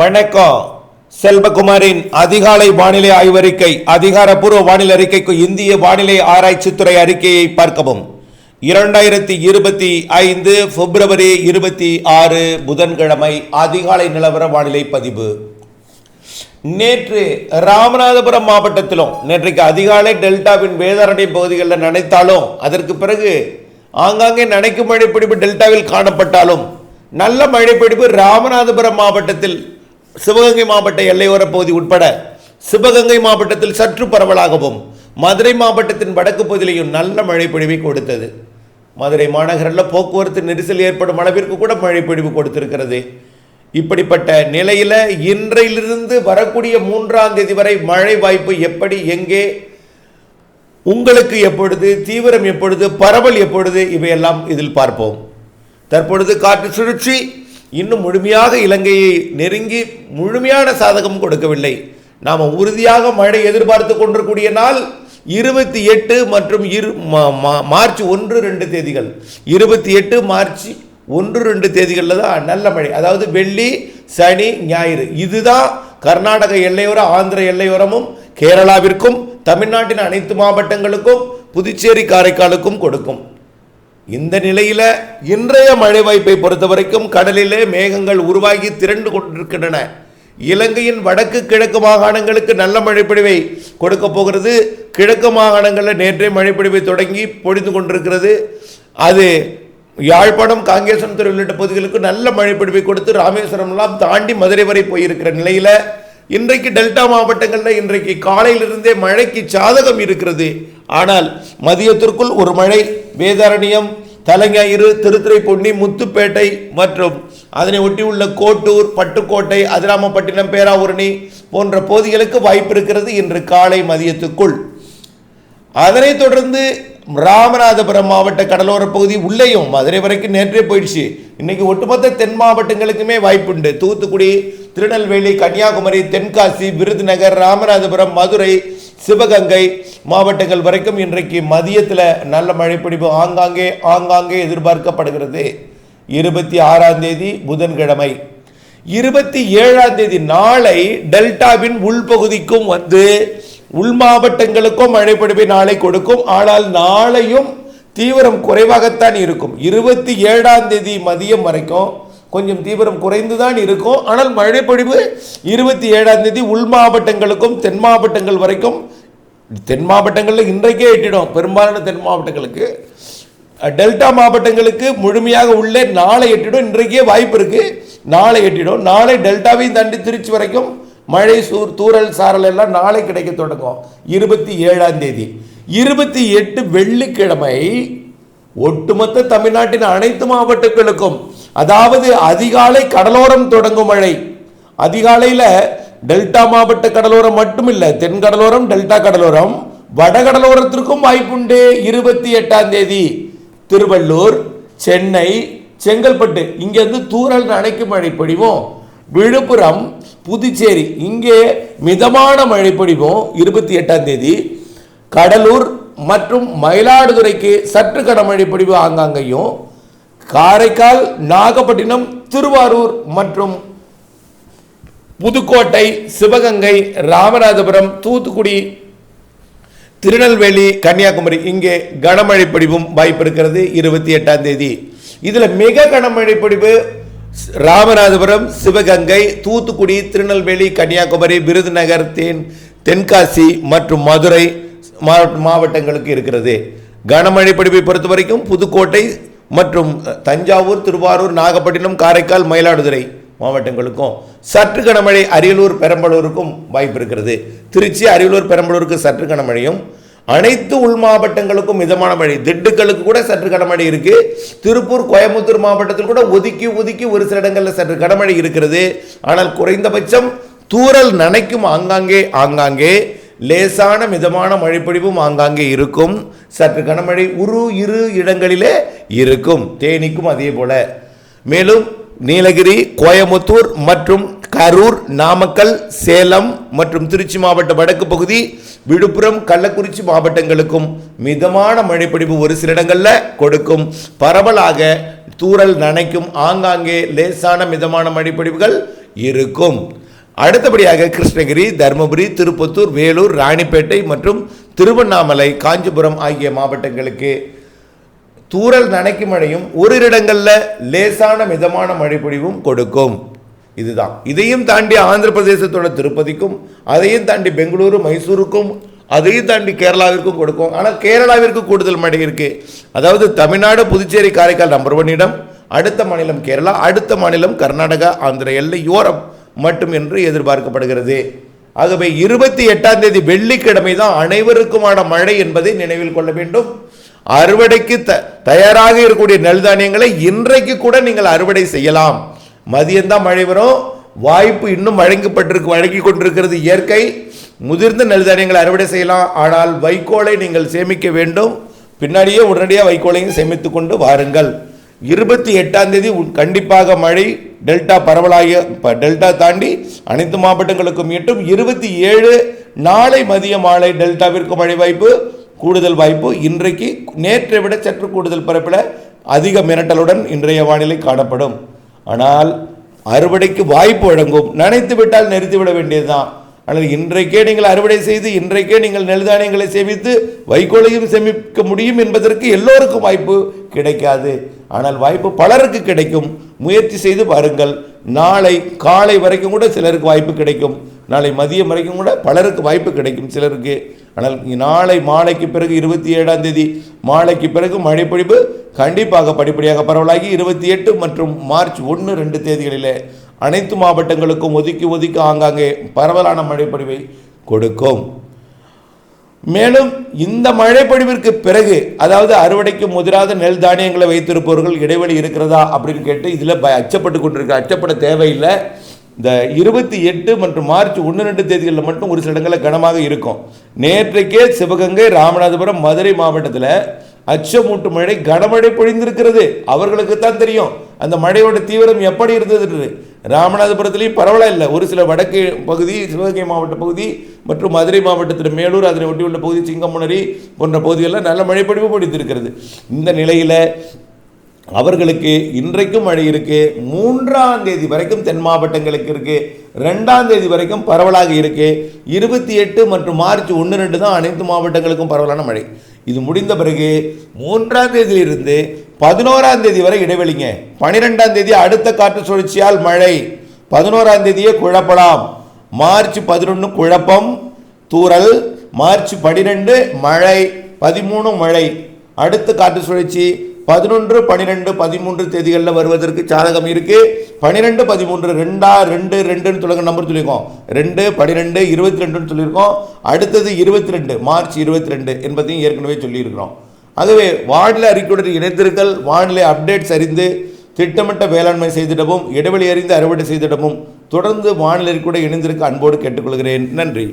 வணக்கம். செல்வகுமாரின் அதிகாலை வானிலை ஆய்வறிக்கை. அதிகாரப்பூர்வ வானிலை அறிக்கைக்கு இந்திய வானிலை ஆராய்ச்சித்துறை அறிக்கையை பார்க்கவும். 2025 பிப்ரவரி 26 புதன்கிழமை அதிகாலை நிலவர வானிலை பதிவு. நேற்று ராமநாதபுரம் மாவட்டத்திலும் நேற்றைக்கு அதிகாலை டெல்டாவின் வேதாரண்யம் பகுதிகளில் நனைத்தாலும் அதற்கு பிறகு ஆங்காங்கே நனைக்கும் மழைப்பிடிப்பு டெல்டாவில் காணப்பட்டாலும் நல்ல மழைப்பிடிப்பு ராமநாதபுரம் மாவட்டத்தில் சிவகங்கை மாவட்ட எல்லையோர பகுதி உட்பட சிவகங்கை மாவட்டத்தில் சற்று பரவலாகவும் மதுரை மாவட்டத்தின் வடக்கு பகுதியிலையும் நல்ல மழைப்பொழிவை கொடுத்தது. மதுரை மாநகரில் போக்குவரத்து நெரிசல் ஏற்படும் அளவிற்கு கூட மழைப்பொழிவு கொடுத்திருக்கிறது. இப்படிப்பட்ட நிலையில் இன்றையிலிருந்து வரக்கூடிய 3ஆம் தேதி வரை மழை வாய்ப்பு எப்படி, எங்கே, உங்களுக்கு எப்பொழுது, தீவிரம் எப்பொழுது, பரவல் எப்பொழுது, இவையெல்லாம் இதில் பார்ப்போம். தற்பொழுது காற்று சுழற்சி இன்னும் முழுமையாக இலங்கையை நெருங்கி முழுமையான சாதகம் கொடுக்கவில்லை. நாம் உறுதியாக மழை எதிர்பார்த்து கொண்டிருக்கூடிய நாள் 28 மற்றும் மார்ச் 1-2 தேதிகள். 28 மார்ச் 1-2 தேதிகளில் தான் நல்ல மழை. அதாவது வெள்ளி, சனி, ஞாயிறு. இதுதான் கர்நாடக எல்லையோர, ஆந்திர எல்லையோரமும் கேரளாவிற்கும் தமிழ்நாட்டின் அனைத்து மாவட்டங்களுக்கும் புதுச்சேரி காரைக்காலுக்கும் கொடுக்கும். இந்த நிலையில் இன்றைய மழை வாய்ப்பை பொறுத்த வரைக்கும் கடலிலே மேகங்கள் உருவாகி திரண்டு கொண்டிருக்கின்றன. இலங்கையின் வடக்கு கிழக்கு மாகாணங்களுக்கு நல்ல மழைப்பொழிவை கொடுக்க போகிறது. கிழக்கு மாகாணங்களில் நேற்றே மழைப்பொழிவை தொடங்கி பொழிந்து கொண்டிருக்கிறது. அது யாழ்ப்பாணம், காங்கேசன்துறை உள்ளிட்ட பகுதிகளுக்கு நல்ல மழைப்பொழிவை கொடுத்து ராமேஸ்வரம்லாம் தாண்டி மதுரை வரை போயிருக்கிற நிலையில் இன்றைக்கு டெல்டா மாவட்டங்களில் இன்றைக்கு காலையிலிருந்தே மழைக்கு சாதகம் இருக்கிறது. ஆனால் மதியத்திற்குள் ஒரு மழை வேதாரண்யம், தலைஞாயிறு, திருத்துறைப்பூண்டி, முத்துப்பேட்டை மற்றும் அதனை ஒட்டியுள்ள கோட்டூர், பட்டுக்கோட்டை, அதிராமப்பட்டினம், பேராவூரணி போன்ற பகுதிகளுக்கு வாய்ப்பு இருக்கிறது இன்று காலை மதியத்துக்குள். அதனைத் தொடர்ந்து ராமநாதபுரம் மாவட்ட கடலோர பகுதி உள்ளேயும் மதுரை வரைக்கும் நேற்றே போயிடுச்சு. இன்னைக்கு ஒட்டுமொத்த தென் மாவட்டங்களுக்குமே வாய்ப்புண்டு. தூத்துக்குடி, திருநெல்வேலி, கன்னியாகுமரி, தென்காசி, விருதுநகர், ராமநாதபுரம், மதுரை, சிவகங்கை மாவட்டங்கள் வரைக்கும் இன்றைக்கு மதியத்தில் நல்ல மழைப்பிடிப்பு ஆங்காங்கே எதிர்பார்க்கப்படுகிறது. 26ஆம் தேதி புதன்கிழமை. 27ஆம் தேதி நாளை டெல்டாவின் உள்பகுதிக்கும் வந்து உள் மாவட்டங்களுக்கும் மழைப்பொழிவை நாளை கொடுக்கும். ஆனால் நாளையும் தீவிரம் குறைவாகத்தான் இருக்கும். 27ஆம் தேதி மதியம் வரைக்கும் கொஞ்சம் தீவிரம் குறைந்துதான் இருக்கும். ஆனால் மழைப்பொழிவு 27ஆம் தேதி உள் மாவட்டங்களுக்கும் தென் மாவட்டங்கள் வரைக்கும், தென் மாவட்டங்களில் இன்றைக்கே எட்டிடும். பெரும்பாலான தென் மாவட்டங்களுக்கு, டெல்டா மாவட்டங்களுக்கு முழுமையாக உள்ளே நாளை எட்டிடும். இன்றைக்கே வாய்ப்பு இருக்கு, நாளை எட்டிடும். நாளை டெல்டாவை தாண்டி திருச்சி வரைக்கும் மழை, தூறல், சாரல் எல்லாம் நாளை கிடைக்க தொடங்கும். 27ஆம் தேதி. 28 வெள்ளிக்கிழமை ஒட்டுமொத்த தமிழ்நாட்டின் அனைத்து மாவட்டங்களுக்கும், அதாவது அதிகாலை கடலோரம் தொடங்கும் மழை. அதிகாலையில் டெல்டா மாவட்ட கடலோரம் மட்டுமில்லை, தென் கடலோரம், டெல்டா கடலோரம், வடகடலோரத்திற்கும் வாய்ப்புண்டு. 28ஆம் தேதி திருவள்ளூர், சென்னை, செங்கல்பட்டு இங்கிருந்து தூறல் நனைக்கும் மழை பொழிவும். விழுப்புரம், புதுச்சேரி இங்கே மிதமான மழை பொழிவும். 28ஆம் தேதி கடலூர் மற்றும் மயிலாடுதுறைக்கு சற்று கனமழை பொழிவு ஆங்காங்கையும். காரைக்கால், நாகப்பட்டினம், திருவாரூர் மற்றும் புதுக்கோட்டை, சிவகங்கை, ராமநாதபுரம், தூத்துக்குடி, திருநெல்வேலி, கன்னியாகுமரி இங்கே கனமழை பொழிவும் வாய்ப்பு இருக்கிறது 28ஆம் தேதி. இதில் மிக கனமழை பொழிவு ராமநாதபுரம், சிவகங்கை, தூத்துக்குடி, திருநெல்வேலி, கன்னியாகுமரி, விருதுநகர், தென்காசி மற்றும் மதுரை மாவட்டங்களுக்கு இருக்கிறது. கனமழை பொழிவை பொறுத்த வரைக்கும் புதுக்கோட்டை மற்றும் தஞ்சாவூர், திருவாரூர், நாகப்பட்டினம், காரைக்கால், மயிலாடுதுறை மாவட்டங்களுக்கும், சற்று கனமழை அரியலூர், பெரம்பலூருக்கும் வாய்ப்பு இருக்கிறது. திருச்சி, அரியலூர், பெரம்பலூருக்கு சற்று கனமழையும், அனைத்து உள் மாவட்டங்களுக்கும் மிதமான மழை. திண்டுக்கலுக்கு கூட சற்று கனமழை இருக்கு. திருப்பூர், கோயம்புத்தூர் மாவட்டத்தில் கூட ஒதுக்கி ஒரு சில இடங்களில் சற்று கனமழை இருக்கிறது. ஆனால் குறைந்தபட்சம் தூறல் நனைக்கும் ஆங்காங்கே லேசான மிதமான மழைப்பொழிவும் ஆங்காங்கே இருக்கும். சற்று கனமழை இரு இடங்களிலே இருக்கும். தேனிக்கும் அதே போல. மேலும் நீலகிரி, கோயம்புத்தூர் மற்றும் கரூர், நாமக்கல், சேலம் மற்றும் திருச்சி மாவட்ட வடக்கு பகுதி, விழுப்புரம், கள்ளக்குறிச்சி மாவட்டங்களுக்கும் மிதமான மழைப்பொழிவு ஒரு சில இடங்களில் கொடுக்கும். பரவலாக தூறல் நனைக்கும் ஆங்காங்கே லேசான மிதமான மழைப்பொழிவுகள் இருக்கும். அடுத்தபடியாக கிருஷ்ணகிரி, தருமபுரி, திருப்பத்தூர், வேலூர், ராணிப்பேட்டை மற்றும் திருவண்ணாமலை, காஞ்சிபுரம் ஆகிய மாவட்டங்களுக்கு தூறல் நனைக்கும் மழையும் ஓரிரு இடங்களில் லேசான மிதமான மழை பொழிவும் கொடுக்கும். இதுதான். இதையும் தாண்டி ஆந்திர பிரதேசத்தோட திருப்பதிக்கும், அதையும் தாண்டி பெங்களூரு, மைசூருக்கும், அதையும் தாண்டி கேரளாவிற்கும் கொடுக்கும். ஆனால் கேரளாவிற்கு கூடுதல் மழை இருக்கு. அதாவது தமிழ்நாடு, புதுச்சேரி, காரைக்கால் நம்பர் 1 இடம், அடுத்த மாநிலம் கேரளா, அடுத்த மாநிலம் கர்நாடகா, ஆந்திர எல்லையோரம் மட்டும் என்று எதிர்பார்க்கப்படுகிறது. ஆகவே 28ஆம் தேதி வெள்ளிக்கிழமை தான் அனைவருக்குமான மழை என்பதை நினைவில் கொள்ள வேண்டும். அறுவடைக்கு தயாராக இருக்கக்கூடிய நெல் தானியங்களை இன்றைக்கு கூட நீங்கள் அறுவடை செய்யலாம். மதியம்தான் மழை வரும், வாய்ப்பு இன்னும் வழங்கி கொண்டிருக்கிறது இயற்கை. முதிர்ந்த நெல் தானியங்களை அறுவடை செய்யலாம். ஆனால் வைக்கோலை நீங்கள் சேமிக்க வேண்டும். பின்னாடியே உடனடியாக வைக்கோலையும் சேமித்து கொண்டு வாருங்கள். 28ஆம் தேதி கண்டிப்பாக மழை டெல்டா பரவலாக டெல்டா தாண்டி அனைத்து மாவட்டங்களுக்கும் எட்டும். 27 நாளை மதிய மாலை டெல்டாவிற்கு மழை வாய்ப்பு, கூடுதல் வாய்ப்பு. இன்றைக்கு நேற்றை விட சற்று கூடுதல் பரப்பில் அதிக மிரட்டலுடன் இன்றைய வானிலை காணப்படும். ஆனால் அறுவடைக்கு வாய்ப்பு வழங்கும். நினைத்து விட்டால் நிறுத்திவிட வேண்டியதுதான். ஆனால் இன்றைக்கே நீங்கள் அறுவடை செய்து இன்றைக்கே நீங்கள் நெல் தானியங்களை சேமித்து வைக்கோலையும் சேமிக்க முடியும் என்பதற்கு எல்லோருக்கும் வாய்ப்பு கிடைக்காது. ஆனால் வாய்ப்பு பலருக்கு கிடைக்கும். முயற்சி செய்து பாருங்கள். நாளை காலை வரைக்கும் கூட சிலருக்கு வாய்ப்பு கிடைக்கும். நாளை மதியம் வரைக்கும் கூட பலருக்கு வாய்ப்பு கிடைக்கும் சிலருக்கு. ஆனால் நாளை மாலைக்கு பிறகு 27ஆம் தேதி மாலைக்கு பிறகு மழை பொழிவு கண்டிப்பாக படிப்படியாக பரவலாகி 28 மற்றும் மார்ச் 1, 2 தேதிகளிலே அனைத்து மாவட்டங்களுக்கும் ஒதுக்கி ஆங்காங்கே பரவலான மழைப்பொழிவை கொடுக்கும். மேலும் இந்த மழைப்பொழிவிற்கு பிறகு, அதாவது அறுவடைக்கு முதிராத நெல் தானியங்களை வைத்திருப்பவர்கள் இடைவெளி இருக்கிறதா அப்படின்னு கேட்டு இதில் அச்சப்பட்டு கொண்டிருக்க. அச்சப்பட தேவையில்லை. இந்த 28 மற்றும் மார்ச் 1, 2 தேதிகளில் மட்டும் ஒரு சில இடங்களில் கனமாக இருக்கும். நேற்றைக்கே சிவகங்கை, ராமநாதபுரம், மதுரை மாவட்டத்தில் அச்சமூட்டு மழை, கனமழை பொழிந்திருக்கிறது. அவர்களுக்கு தான் தெரியும் அந்த மழையோட தீவிரம் எப்படி இருந்தது. ராமநாதபுரத்திலையும் பரவலாக இல்லை. ஒரு சில வடக்கு பகுதி, சிவகங்கை மாவட்ட பகுதி மற்றும் மதுரை மாவட்டத்தில் மேலூர், அதனை ஒட்டியுள்ள பகுதி, சிங்கமுனரி போன்ற பகுதிகளில் நல்ல மழைப்பொழிவு பொழிந்திருக்கிறது. இந்த நிலையில் அவர்களுக்கு இன்றைக்கும் மழை இருக்கு. 3ஆம் தேதி வரைக்கும் தென் மாவட்டங்களுக்கு இருக்கு. 2ஆம் தேதி வரைக்கும் பரவலாக இருக்கு. 28 மற்றும் மார்ச் 1, 2 தான் அனைத்து மாவட்டங்களுக்கும் பரவலான மழை. இது முடிந்த பிறகு 3ஆம் தேதியிலிருந்து 11ஆம் தேதி வரை இடைவெளிங்க. 12ஆம் தேதி அடுத்த காற்று சுழற்சியால் மழை. 11ஆம் தேதியே குழப்பலாம். மார்ச் 11 குழப்பம், தூறல். மார்ச் 12 மழை, 13 மழை. அடுத்த காற்று சுழற்சி 11, 12, 13 தேதிகளில் வருவதற்கு சாதகம் இருக்கு. 12, 13 2 தொடங்க நம்பர் சொல்லியிருக்கோம். 2, 12, 22 சொல்லியிருக்கோம். அடுத்தது 22 மார்ச் 22 என்பதையும் ஏற்கனவே சொல்லியிருக்கிறோம். ஆகவே வானிலை அறிக்கையுடன் இணைந்திருங்கள். வானிலை அப்டேட்ஸ் அறிந்து திட்டமிட்ட வேளாண்மை செய்திடவும், இடைவெளி அறிந்து அறுவடை செய்திடவும் தொடர்ந்து வானிலை அறிக்கையுடன் இணைந்திருக்க அன்போடு கேட்டுக்கொள்கிறேன். நன்றி.